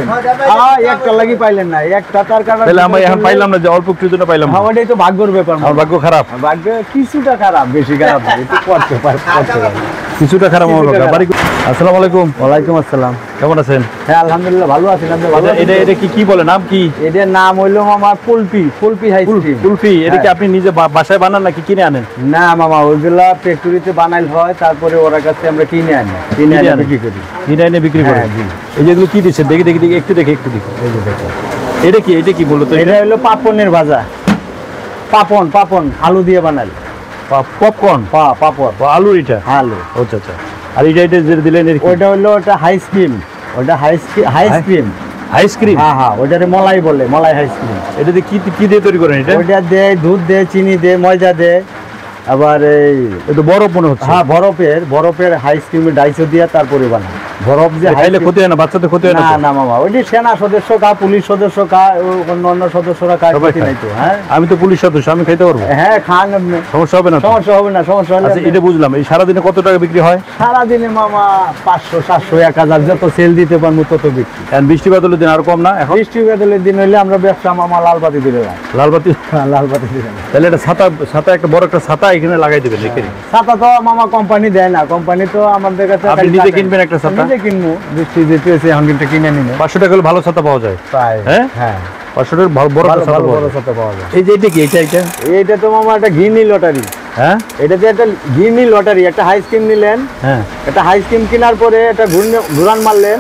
পাবেন। একটা লাগি পাইলেন না, একটা তার কারণে তাহলে আমরা এখন পাইলাম না, যে অল্প একটু জন্য পাইলাম না। আমারই তো ভাগ্যর ব্যাপার। আমার ভাগ্য খারাপ, ভাগ্য কিছুটা খারাপ, বেশি খারাপ না, একটু করতে পারে, কিছুটা খারাপ আমার ভাগ্য। বাড়ি আসসালামু আলাইকুম। ওয়ালাইকুম আসসালাম। কেমন আছেন? হ্যাঁ আলহামদুলিল্লাহ ভালো আছেন। আপনি ভালো আছেন? এটা কি বলে, নাম কি? এটার নাম হইলো মামা কুলফি আইসক্রিম। কুলফি, এটা কি আপনি নিজে বাসায় বানান নাকি কিনে আনেন? না মামা, ওইগুলা ফ্যাক্টরিতে বানাইল হয়, তারপরে ওরা কাছে আমরা কিনে আনি, বিক্রি করি। কিনে এনে বিক্রি করেন? এই যেগুলো কি দিচ্ছেন দেখি একটু দেখি। এই যে দেখো, এটা কি বলতো? এটা হলো পাপনের ভাজা। পাপন আলু দিয়ে বানাই। পপকর্ন, পাপড়, আলু। এটা আলু। আচ্ছা। আর এটা যে দিলেন, ওইটা হলো হাইস্ক্রিম। ওটা হাইস্ক্রিম। আইসক্রিম? হ্যাঁ, ওটারে মলাই বলে, মলাই আইসক্রিম। এটা দিয়ে কি দিয়ে তৈরি করেন? এটা ওইটা দেয় দুধ দেয়, চিনি দেয়, ময়দা দেয়, আবার এই তো বরফ মনে হচ্ছে। হ্যাঁ, বরফের আইসক্রিমের ডাইসও দিয়ে তারপরে বানায়। বরফ যে খাইলে ক্ষতি হয় না? বাচ্চাদের ক্ষতি হয় না? না মামা, ওই যে সেনা সদস্য কা, পুলিশ সদস্য কা, অন্য সদস্যরা খায়, ক্ষতি নাই তো। হ্যাঁ, আমি তো পুলিশ সদস্য, আমি খাইতে পারবো? হ্যাঁ খান আপনি, সমস্যা হবে না? সমস্যা হবে না। আচ্ছা, এটা বুঝলাম। এই সারাদিনে কত টাকা বিক্রি হয়? সারাদিনে মামা 500, 700, 1000 যত সেল দিতে পারবো তত বিক্রি। বৃষ্টি বাদলের দিন আর কম না? এখন বৃষ্টি বাদলের দিন হইলে আমরা ব্যবসা মামা লালবাতি দিলে, লালবাতি দিলে। তাহলে এটা ছাতা একটা বড় একটা ছাতা এখানে লাগাই দেবেন। ছাতা তো মামা কোম্পানি দেয় না, কোম্পানি তো আমাদের কাছে। আপনি নিজে কিনবেন একটা ছাতা? নিজে কিনবো, বৃষ্টি যেতেছে এখন কিন্তু কিনে নিন। 500 টাকা ভালো ছাতা পাওয়া যায়? হ্যাঁ, 500 টাকা বড় ছাতা পাওয়া যায়। এই যে এটা কি? এইটা তো মামা একটা ঘিনি লটারি। হ্যাঁ, এটা যে একটা ঘিনি লটারি। একটা হাইস্ক্রিম নিলেন, হ্যাঁ, একটা হাইস্ক্রিম কেনার পরে একটা ঘুরান মারলেন,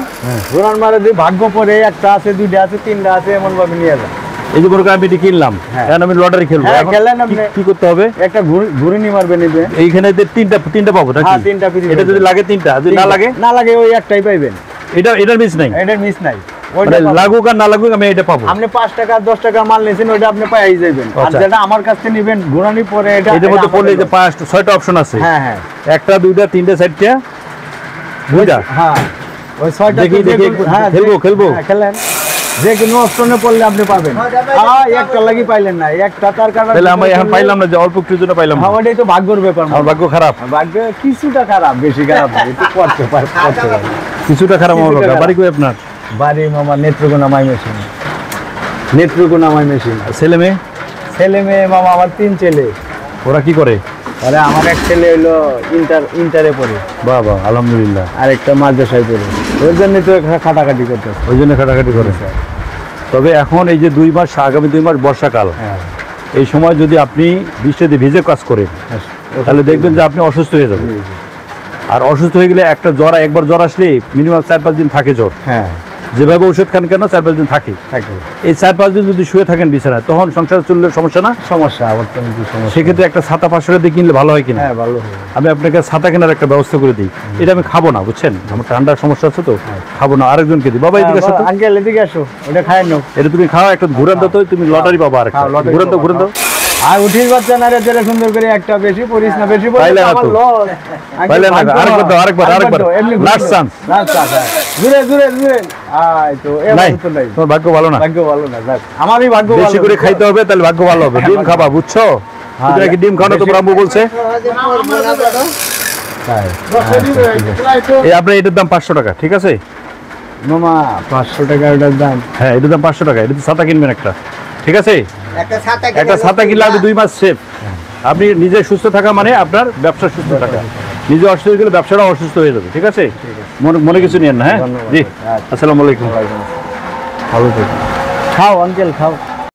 ঘুরান মারে যদি ভাগ্য পরে একটা আছে, দুইটা আছে, তিনটা আছে, এমন ভাবে নিয়ে যান। এই যে বড় আমি এটি কিনলাম, এখন আমি লটারি খেলবো। খেলেন আপনি, কি করতে হবে? একটা ঘুরিনি মারবেন। এইখানে তিনটা পাবো নাকি? হ্যাঁ, তিনটা। এটা যদি লাগে তিনটা, যদি না লাগে ওই একটাই পাইবেন। এটার মিস নাই? এটার মিস নাই। লাগুক আর না লাগুক আমি এটা পাবো। আপনি 5 টাকা 10 টাকা মাল নিয়েছেন, ওইটা আপনি পাই যাবেন। আর যেটা আমার কাছ থেকে নিবেন ঘুরানি পরে, এটার মধ্যে পড়লে যে 5-6টা অপশন আছে। হ্যাঁ, একটা, দুইটা, তিনটা, চারটা, দুইটা। হ্যাঁ, ওই 6টা খেলবো। খেলেন, যে কোনো অপশনে পড়লে আপনি পাবেন। একটা লাগি পাইলেন না, একটা তার কারণে। তাহলে আমরা এখন পাইলাম না, যে অল্প একটু জন্য পাইলাম না। আমারই তো ভাগ্যর ব্যাপার। আমার ভাগ্য খারাপ, ভাগ্য কিছুটা খারাপ, বেশি খারাপ না, একটু করতে পারে। কিছুটা খারাপ আমার ভাগ্য। বাড়ি কই আপনার? বাড়ি মামা নেত্রকোনা মেশিন। ছেলে মেয়ে? মামা আমার 3 ছেলে। ওরা কি করে? আরে আমার এক ছেলে হইলো ইন্টারে পড়ে। বাহ, আলহামদুলিল্লাহ। আর একটা মাদ্রাসায় পড়ে। ওই জন্য তো খাটাখাটি করতে, ওই জন্য খাটাখাটি করে। তবে এখন এই যে 2 মাস, আগামী 2 মাস বর্ষাকাল, এই সময় যদি আপনি বৃষ্টিতে ভিজে কাজ করেন, তাহলে দেখবেন যে আপনি অসুস্থ হয়ে যাবেন। আর অসুস্থ হয়ে গেলে একবার জ্বর আসলে মিনিমাম 4-5 দিন থাকে জ্বর। হ্যাঁ, যেভাবে ওষুধ খান কেন 4-5 দিন থাকে। এই 4-5 দিন যদি শুয়ে থাকেন বিছানায়, তখন সংসার চললে সমস্যা না? সমস্যা। সেক্ষেত্রে একটা ছাতা 500 টাকা দিয়ে কিনলে ভালো হয় কিনা? হ্যাঁ, ভালো হয়। আমি আপনাকে ছাতা কেনার একটা ব্যবস্থা করে দিই। এটা আমি খাবো না, বুঝছেন, আমার ঠান্ডার সমস্যা আছে তো, খাবো না। আরেকজনকে দিই। বাবা এদিকে আসো। আঙ্কেল এদিকে আসো, ওটা খায় নাও। এটা তুমি খাও, একটা ঘুরান দাও তো, তুমি লটারি পাবা। আর ঘুরান দাও। আর উঠির বাচ্চা না রে, তেরে সুন্দর করে একটা বেশি পড়িস না, বেশি পড়লে আমার লস। পাইলে না, আরেকবার লাস্ট চান্স। জুরে আই তো নাই, তোমার ভাগ্য ভালো না। আমারই ভাগ্য ভালো। বেশি করে খাইতে হবে, তাহলে ভাগ্য ভালো হবে। ডিম খাবা, বুঝছো? তুমি নাকি ডিম খাও না, তোমার আম্মু বলছে। এই আপনার এটার দাম 500 টাকা, ঠিক আছে মামা? 500 টাকা এটার দাম? হ্যাঁ, এটার দাম 500 টাকা। এটা ছাতা কিনবেন একটা, ঠিক আছে? একটা ছাতা কিনলে আপনি 2 মাস সেফ। আপনি নিজে সুস্থ থাকা মানে আপনার ব্যবসা সুস্থ থাকা। নিজে অসুস্থ হয়ে গেলে ব্যবসাটাও অসুস্থ হয়ে যাবে, ঠিক আছে? মনে কিছু নিয়েন না। হ্যাঁ জি, আসসালামু আলাইকুম। ভালো থাকুন। খাও আঙ্কেল, খাও।